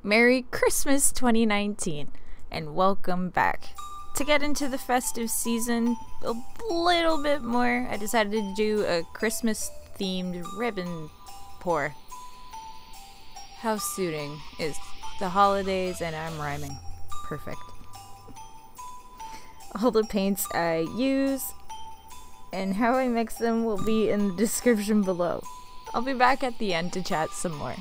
Merry Christmas 2019 and welcome back. To get into the festive season a little bit more, I decided to do a Christmas themed ribbon pour. How suiting is the holidays and I'm rhyming. Perfect. All the paints I use and how I mix them will be in the description below. I'll be back at the end to chat some more.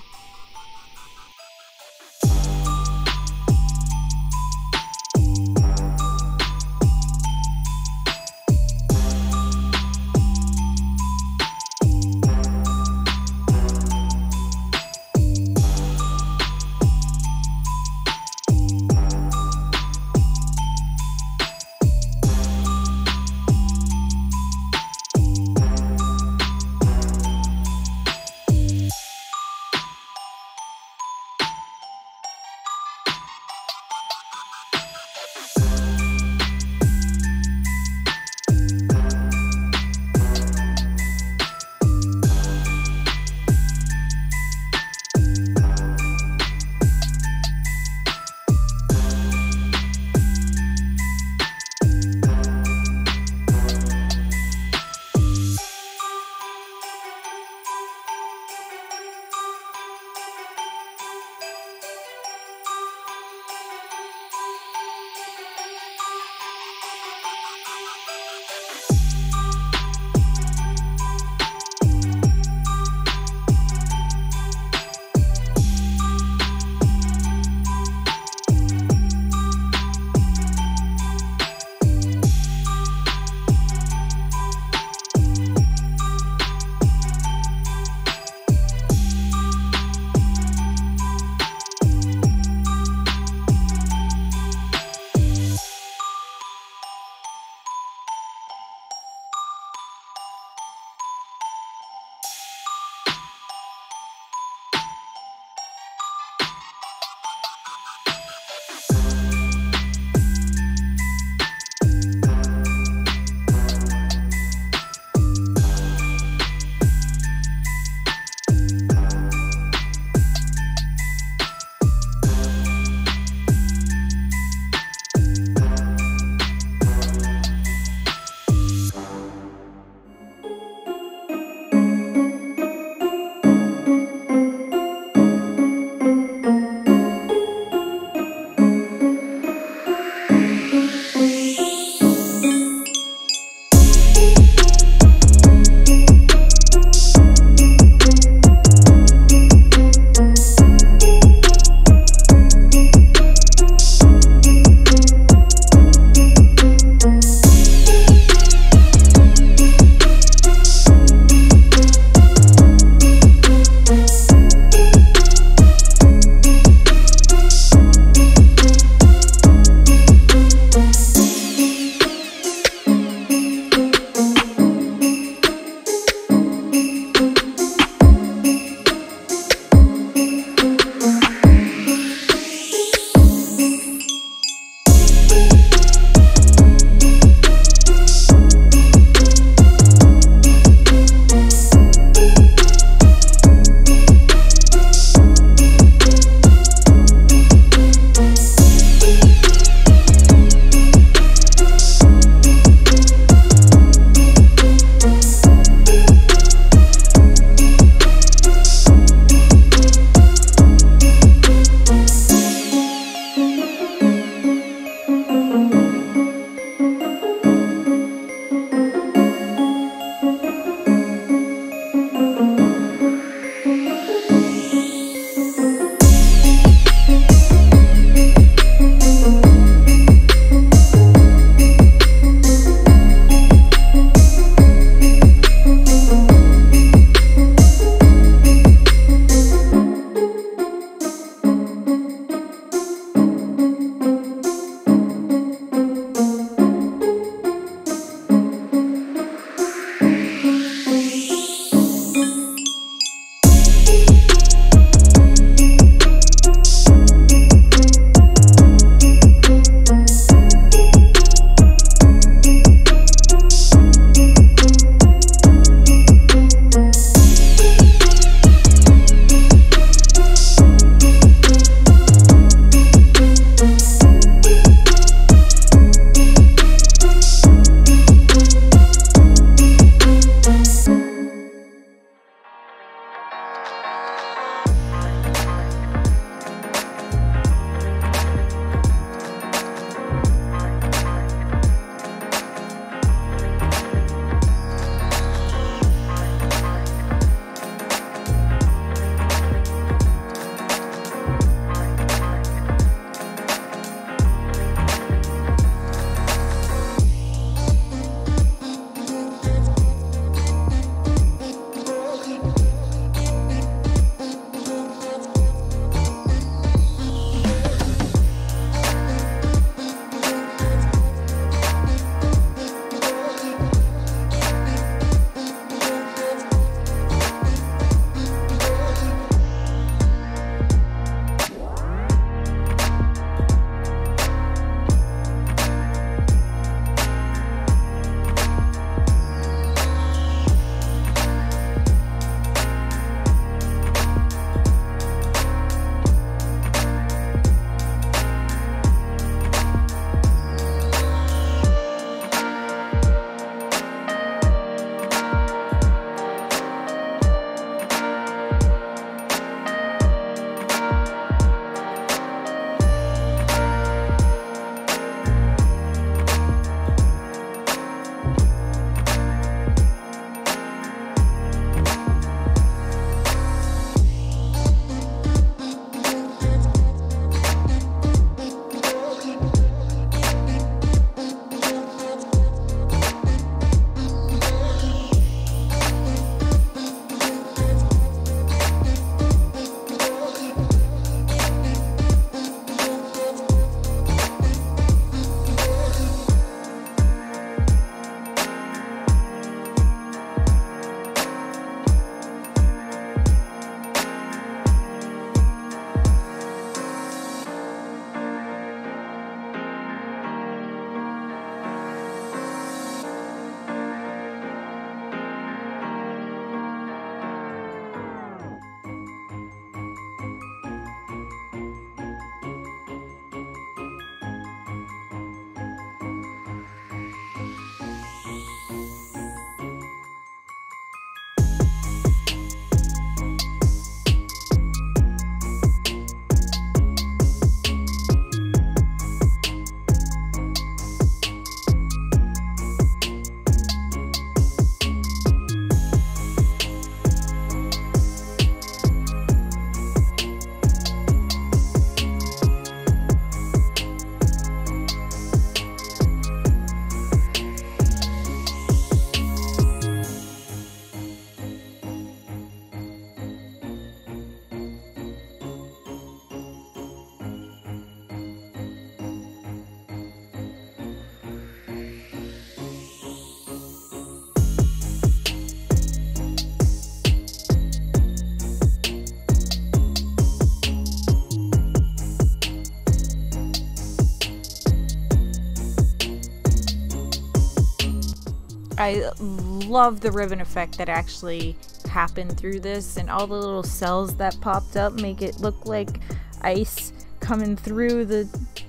I love the ribbon effect that actually happened through this, and all the little cells that popped up make it look like ice coming through the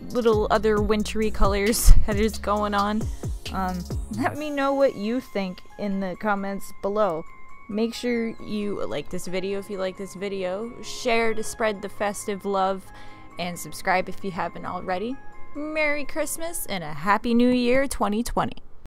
little other wintry colors that is going on. Let me know what you think in the comments below. Make sure you like this video if you like this video, share to spread the festive love, and subscribe if you haven't already. Merry Christmas and a Happy New Year 2020.